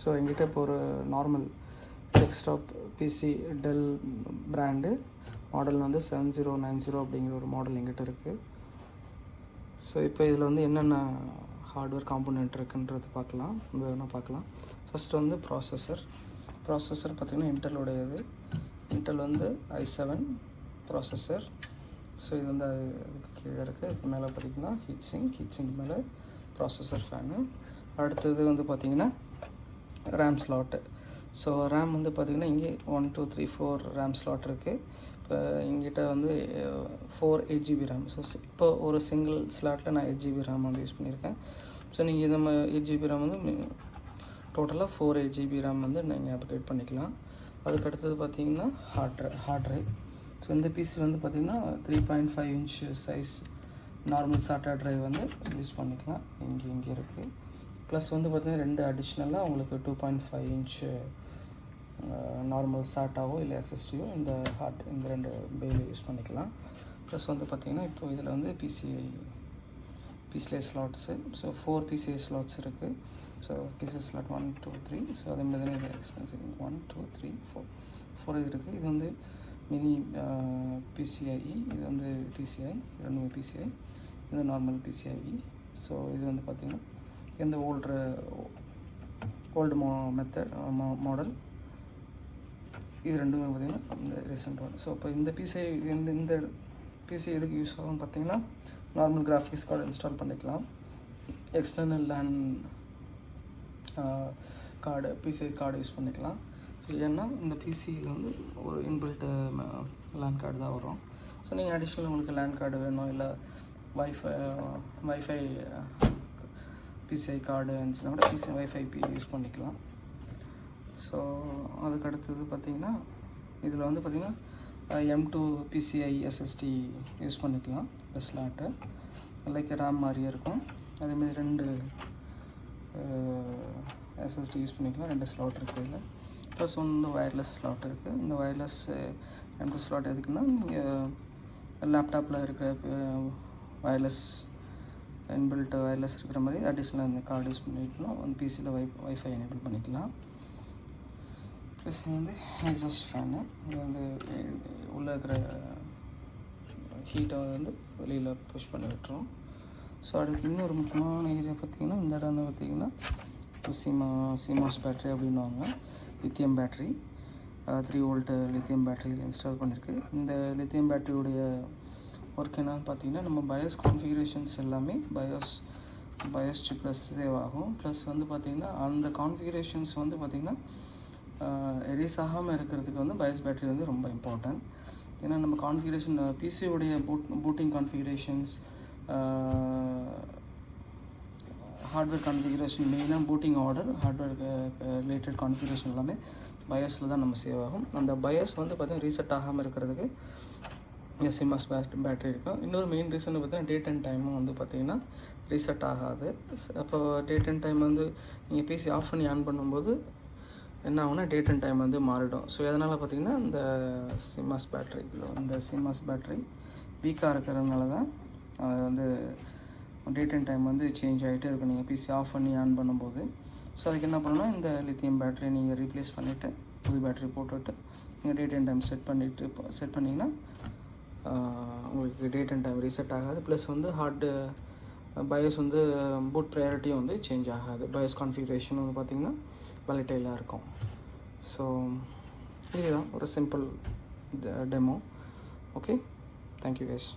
So எங்கிட்ட இப்போ ஒரு normal desktop PC Dell brand model வந்து 7090 அப்படிங்கிற ஒரு மாடல் எங்கிட்ட இருக்குது. ஸோ இப்போ இதில் வந்து என்னென்ன ஹார்ட்வேர் காம்போனெண்ட் இருக்குன்றது பார்க்கலாம். பார்க்கலாம். ஃபஸ்ட்டு வந்து ப்ராசஸர் பார்த்திங்கன்னா இன்டெலோடையது. இன்டெல் வந்து i7 ப்ராசஸர். ஸோ இது வந்து அதுக்கு கீழே இருக்குது. இதுக்கு மேலே பார்த்திங்கன்னா ஹீட் சிங்க் மேலே ப்ராசஸர் ஃபேனு. அடுத்தது வந்து பார்த்திங்கன்னா ரேம் ஸ்லாட்டு. ஸோ ரேம் வந்து பார்த்திங்கன்னா இங்கே 1 2 3 4 ரேம் ஸ்லாட் இருக்குது. இப்போ எங்கிட்ட வந்து 4 8GB ரேம். ஸோ இப்போ ஒரு சிங்கிள் ஸ்லாட்டில் நான் 8GB ரேம் வந்து யூஸ் பண்ணியிருக்கேன். ஸோ நீங்கள் இதை 8GB ரேம் வந்து டோட்டலாக 4 8GB ரேம் வந்து நீங்கள் அப்கிரேட் பண்ணிக்கலாம். அதுக்கு அடுத்தது பார்த்திங்கன்னா ஹார்ட் ட்ரைவ். ஸோ இந்த பிசி வந்து பார்த்திங்கன்னா 3.5 inch size normal SATA drive வந்து யூஸ் பண்ணிக்கலாம். இங்கே இருக்குது. ப்ளஸ் வந்து பார்த்திங்கன்னா 2 அடிஷ்னலாக உங்களுக்கு 2.5 இன்ச் நார்மல் SATAவோ இல்லை SSDயோ இந்த 2 பேல யூஸ் பண்ணிக்கலாம். ப்ளஸ் வந்து பார்த்திங்கன்னா இப்போ இதில் வந்து PCI slots. So 4 PCI slots இருக்குது. So PCI slot 1 2 3. ஸோ அதே மாதிரி தான் இது எக்ஸ்டென்சிவ் 1 2 3 4 இது இருக்குது. இது வந்து மினி PCIe. இது வந்து PCI, ரெண்டுமே PCI. இது நார்மல் PCIe. ஸோ இது வந்து பார்த்திங்கன்னா இந்த ஓல்டு மெத்தட் மாடல். இது ரெண்டுமே பார்த்திங்கன்னா இந்த ரீசெண்ட் ஒன். ஸோ இப்போ இந்த PCI எதுக்கு யூஸ் ஆகும் பார்த்திங்கன்னா நார்மல் கிராஃபிக்ஸ் கார்டு இன்ஸ்டால் பண்ணிக்கலாம். External LAN card PCI card use பண்ணிக்கலாம். ஸோ ஏன்னா இந்த பிசியில் வந்து ஒரு இன்பில்ட்டு லேன் கார்டு தான் வரும். ஸோ நீங்கள் அடிஷ்னல் உங்களுக்கு லேன் கார்டு வேணும் இல்லை வைஃபை PCI கார்டு இருந்துச்சுன்னா கூட வைஃபை யூஸ் பண்ணிக்கலாம். ஸோ அதுக்கு அடுத்தது பார்த்திங்கன்னா இதில் வந்து பார்த்திங்கன்னா M2 PCI SSD யூஸ் பண்ணிக்கலாம். இந்த ஸ்லாட்டு லைக் ரேம் மாதிரியே இருக்கும். அதேமாதிரி 2 SSD யூஸ் பண்ணிக்கலாம். 2 ஸ்லாட் இருக்குது இதில். ப்ளஸ் வந்து வயர்லெஸ் ஸ்லாட் இருக்குது. இந்த வயர்லெஸ் M2 ஸ்லாட் எதுக்குன்னா நீங்கள் லேப்டாப்பில் இருக்கிற வயர்லெஸ் இன்பில்ட் வயர்லெஸ் இருக்கிற மாதிரி அடிஷ்னலாக இந்த கார்டு யூஸ் பண்ணிக்கலாம். வந்து பிசியில் வைஃபை எனேபிள் பண்ணிக்கலாம். ப்ளஸ் வந்து எக்ஸாஸ்ட் ஃபேனு. இது வந்து உள்ளே இருக்கிற ஹீட்டை வந்து வெளியில் புஷ் பண்ணி விட்டுரும். ஸோ அடுத்து இன்னொரு முக்கியமான ஏரியா பார்த்திங்கன்னா இந்த இடம் வந்து பார்த்திங்கன்னா சிமாஸ் பேட்ரி அப்படின்வாங்க. லித்தியம் பேட்ரி 3 வோல்ட் லித்தியம் பேட்டரியில் இன்ஸ்டால் பண்ணியிருக்கு. இந்த லித்தியம் பேட்டரியுடைய ஒர்க் என்னன்னு பார்த்திங்கன்னா நம்ம பயோஸ் கான்ஃபிகரேஷன்ஸ் எல்லாமே பயோஸ் சிப்பில் சேவ் ஆகும். ப்ளஸ் வந்து பார்த்திங்கன்னா அந்த கான்ஃபிகரேஷன்ஸ் வந்து பார்த்திங்கன்னா எரேஸ் ஆகாமல் இருக்கிறதுக்கு வந்து பயோஸ் பேட்டரி வந்து ரொம்ப இம்பார்ட்டன்ட். ஏன்னா நம்ம கான்ஃபிகரேஷன் பிசியோடைய பூட்டிங் கான்ஃபிகரேஷன்ஸ், ஹார்ட்வேர் கான்ஃபிகரேஷன், மெயினாக booting order, hardware related configuration எல்லாமே பயோஸில் தான் நம்ம சேவ் ஆகும். அந்த பயோஸ் வந்து பார்த்திங்கன்னா ரீசெட் ஆகாமல் இருக்கிறதுக்கு சிமாஸ் பேட்டரி இருக்கும். இன்னொரு மெயின் ரீசன் பார்த்தீங்கன்னா டேட் அண்ட் டைமும் வந்து பார்த்திங்கன்னா ரீசெட் ஆகாது. அப்போ டேட் அண்ட் டைம் வந்து நீங்கள் பிசி ஆஃப் பண்ணி ஆன் பண்ணும்போது என்ன ஆகுனா டேட் அண்ட் டைம் வந்து மாறிடும். ஸோ அதனால் பார்த்திங்கன்னா இந்த சிமாஸ் பேட்டரி வீக்காக இருக்கிறதுனால தான் அது வந்து டேட் அண்ட் டைம் வந்து சேஞ்ச் ஆகிட்டே இருக்கும் நீங்கள் பிசி ஆஃப் பண்ணி ஆன் பண்ணும்போது. ஸோ அதுக்கு என்ன பண்ணணும்னா இந்த லித்தியம் பேட்டரியை நீங்கள் ரீப்ளேஸ் பண்ணிவிட்டு புது பேட்டரி போட்டுவிட்டு நீங்கள் டேட் அண்ட் டைம் செட் பண்ணிங்கன்னா உங்களுக்கு டேட் அண்ட் டைம் ரீசெட் ஆகாது. ப்ளஸ் வந்து பயோஸ் வந்து பூட் ப்ரையாரிட்டியும் வந்து சேஞ்ச் ஆகாது. பயோஸ் கான்ஃபிகரேஷன் வந்து பார்த்திங்கன்னா வாலடைலாக இருக்கும். ஸோ இதுதான் ஒரு simple demo. Okay, thank you guys.